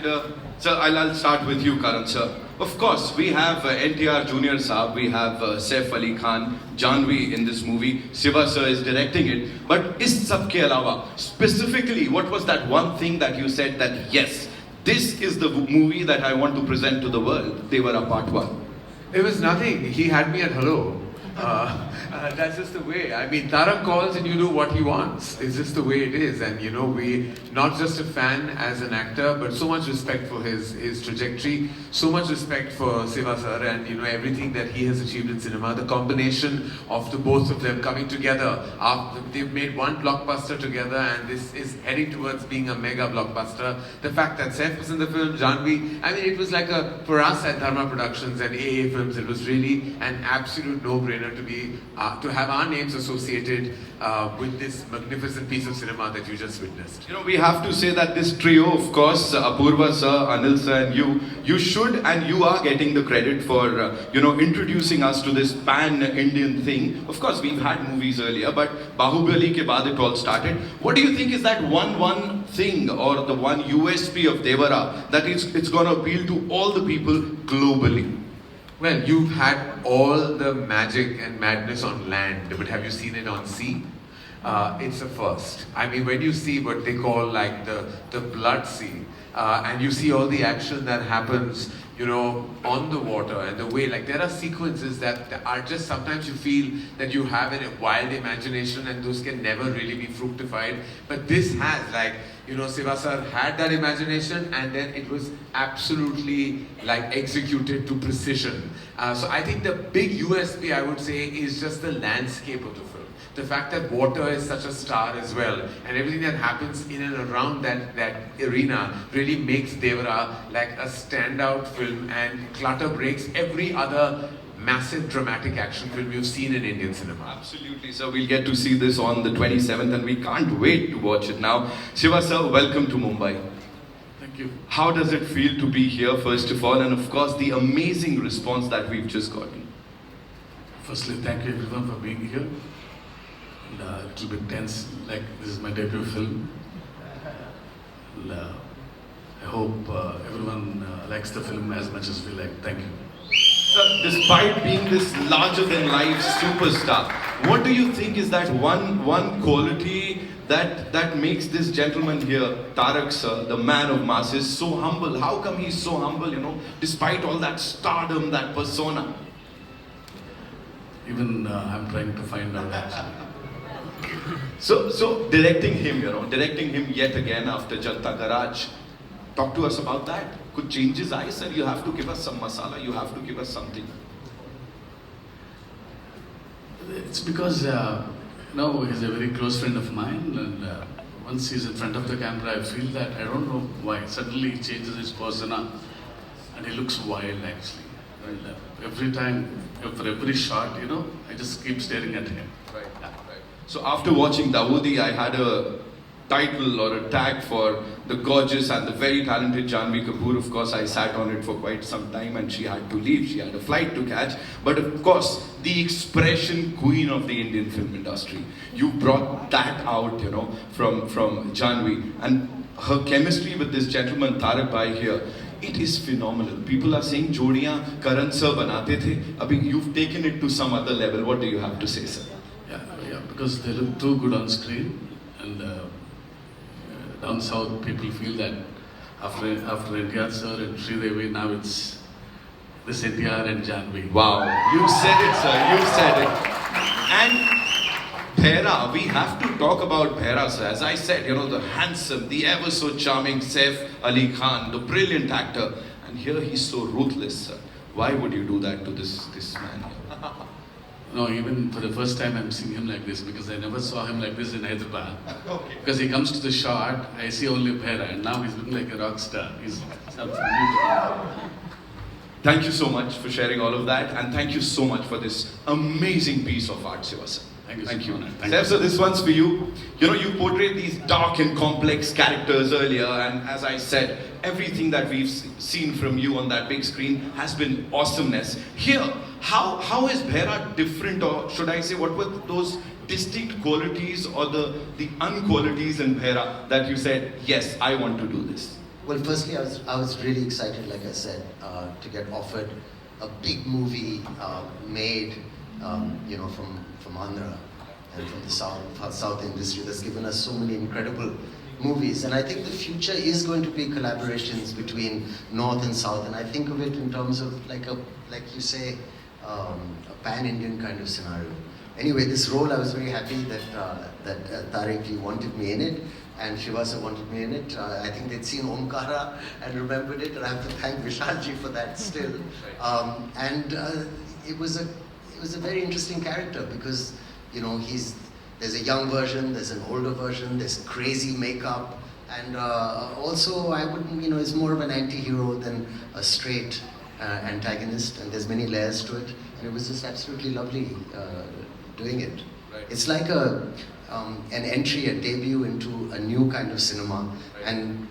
Sir, I'll start with you, Karan sir. Of course, we have NTR Junior Saab, we have Saif Ali Khan, Janvi in this movie, Siva sir is directing it. But is sab ke alawa, specifically, what was that one thing that you said that yes, this is the movie that I want to present to the world, Devara Part 1? It was nothing. He had me at hello. That's just the way. I mean, Tarak calls and you do what he wants. It's just the way it is. And you know, we not just a fan as an actor, but so much respect for his trajectory, so much respect for Siva sir and you know everything that he has achieved in cinema. The combination of the both of them coming together after they've made one blockbuster together, and this is heading towards being a mega blockbuster. The fact that Saif was in the film, Janvi, I mean, it was like for us at Dharma Productions and AA Films, it was really an absolute no-brainer to have our names associated with this magnificent piece of cinema that you just witnessed. You know, we have to say that this trio, of course, Apurva sir, Anil sir and you should and you are getting the credit for, you know, introducing us to this pan-Indian thing. Of course, we've had movies earlier, but Bahubali ke baad it all started. What do you think is that one thing or the one USP of Devara that it's going to appeal to all the people globally? Well, you've had all the magic and madness on land, but have you seen it on sea? It's a first. I mean, when you see what they call like the blood sea, and you see all the action that happens, you know, on the water and the way, like there are sequences that are just sometimes you feel that you have a wild imagination and those can never really be fructified. But this has, like, you know, Siva sir had that imagination and then it was absolutely like executed to precision. So I think the big USP I would say is just the landscape of the film. The fact that water is such a star as well, and everything that happens in and around that arena really makes Devara like a standout film and clutter breaks every other massive dramatic action film you've seen in Indian cinema. Absolutely, sir. We'll get to see this on the 27th and we can't wait to watch it now. Shiva sir, welcome to Mumbai. Thank you. How does it feel to be here, first of all, and of course the amazing response that we've just gotten? Firstly, thank you everyone for being here. And, a little bit tense, like this is my debut film. And, I hope everyone likes the film as much as we like. Thank you. Sir, despite being this larger-than-life superstar, what do you think is that one quality that makes this gentleman here, Tarak sir, the man of masses, so humble? How come he's so humble, you know, despite all that stardom, that persona? Even I'm trying to find out actually. So directing him, you know, directing him yet again after Janta Garage. Talk to us about that. Could changes I said you have to give us some masala, you have to give us something. It's because you know, he's a very close friend of mine, and once he's in front of the camera, I feel that I don't know why suddenly he changes his persona, and he looks wild actually. And every time, for every shot, you know, I just keep staring at him. Right. So after watching Dawoodi, I had a title or a tag for the gorgeous and the very talented Janvi Kapoor. Of course, I sat on it for quite some time and she had to leave. She had a flight to catch. But of course, the expression queen of the Indian film industry. You brought that out, you know, from Janvi. And her chemistry with this gentleman, Tarak Bhai here, it is phenomenal. People are saying, Jodiyan Karan sir banate the. Abhi, you've taken it to some other level. What do you have to say, sir? Yeah, because they look too good on screen, and down south people feel that after NTR sir and Sridevi, now it's this NTR and Janvi. Wow, you said it, sir. You said it. And Bhaira, we have to talk about Bhaira, sir. As I said, you know, the handsome, the ever so charming Saif Ali Khan, the brilliant actor, and here he's so ruthless, sir. Why would you do that to this man? No, even for the first time I'm seeing him like this because I never saw him like this in Hyderabad. Okay. Because he comes to the shot, I see only Bhaira, and now he's looking like a rock star. He's absolutely beautiful. Thank you so much for sharing all of that, and thank you so much for this amazing piece of art, Shiva sir. Thank you. Saif sir, this one's for you. You know, you portrayed these dark and complex characters earlier, and as I said, everything that we've seen from you on that big screen has been awesomeness. Here, how is Bhaira different, or should I say, what were those distinct qualities or the unqualities in Bhaira that you said, yes, I want to do this? Well, firstly, I was really excited, like I said, to get offered a big movie made, you know, from Andhra and from the South industry that's given us so many incredible movies. And I think the future is going to be collaborations between North and South. And I think of it in terms of like you say, a pan-Indian kind of scenario. Anyway, this role, I was very happy that Tariq wanted me in it, and Shivasa wanted me in it. I think they'd seen Omkara and remembered it, and I have to thank Vishalji for that still. It was a very interesting character because, you know, there's a young version, there's an older version, there's crazy makeup, and also I wouldn't, you know, it's more of an anti-hero than a straight antagonist, and there's many layers to it, and it was just absolutely lovely doing it. Right. It's like an entry, a debut into a new kind of cinema, Right. and,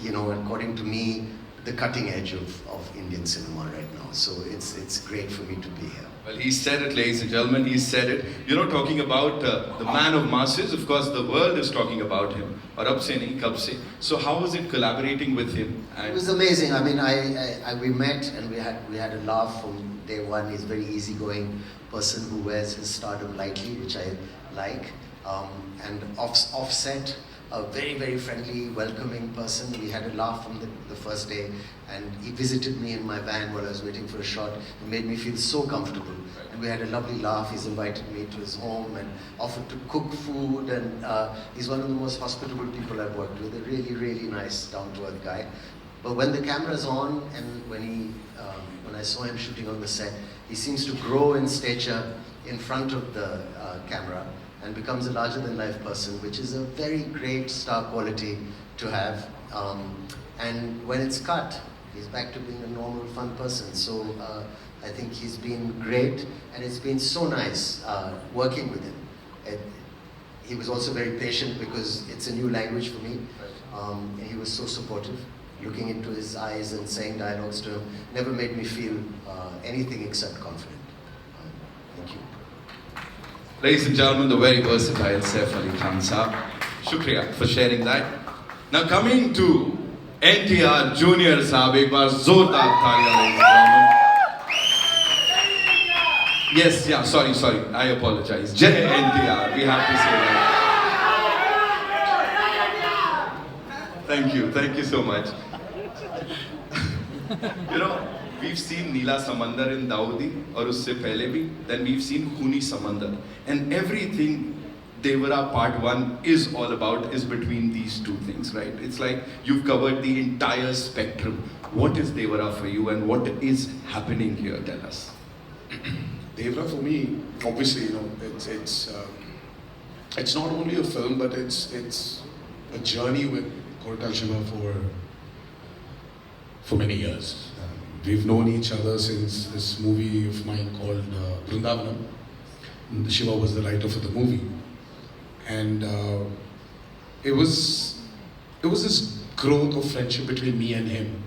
you know, according to me, the cutting edge of Indian cinema right now. So it's great for me to be here. Well, he said it, ladies and gentlemen, he said it. You know, talking about the man of masses, of course, the world is talking about him. Aur ab se nahi, kab se. So how was it collaborating with him? It was amazing. I mean, we met and we had a laugh from day one. He's a very easygoing person who wears his stardom lightly, which I like. And offset, a very, very friendly, welcoming person. We had a laugh from the first day, and he visited me in my van while I was waiting for a shot. It made me feel so comfortable. And we had a lovely laugh. He's invited me to his home and offered to cook food, and he's one of the most hospitable people I've worked with. A really, really nice, down-to-earth guy. But when the camera's on, and when I saw him shooting on the set, he seems to grow in stature in front of the camera and becomes a larger-than-life person, which is a very great star quality to have. And when it's cut, he's back to being a normal, fun person. So I think he's been great, and it's been so nice working with him. He was also very patient because it's a new language for me. And he was so supportive. Looking into his eyes and saying dialogues to him never made me feel anything except confident. Thank you. Ladies and gentlemen, the very versatile Saif Ali Khan Saab. Shukriya for sharing that. Now coming to NTR Junior Saab, ek baar zordar taaliyan, ladies and gentlemen. Yes, yeah, sorry, I apologize. Jai NTR, we have to say that. Thank you so much. You know, we've seen Neela Samandar in Dawoodi, or usse pehle bhi. Then we've seen Khooni Samandar. And everything Devara Part 1 is all about is between these two things, right? It's like you've covered the entire spectrum. What is Devara for you, and what is happening here? Tell us. Devara for me, obviously, you know, it's not only a film, but it's a journey with Koratal Shiva for many years. We've known each other since this movie of mine called Vrindavanam. Shiva was the writer for the movie, and it was this growth of friendship between me and him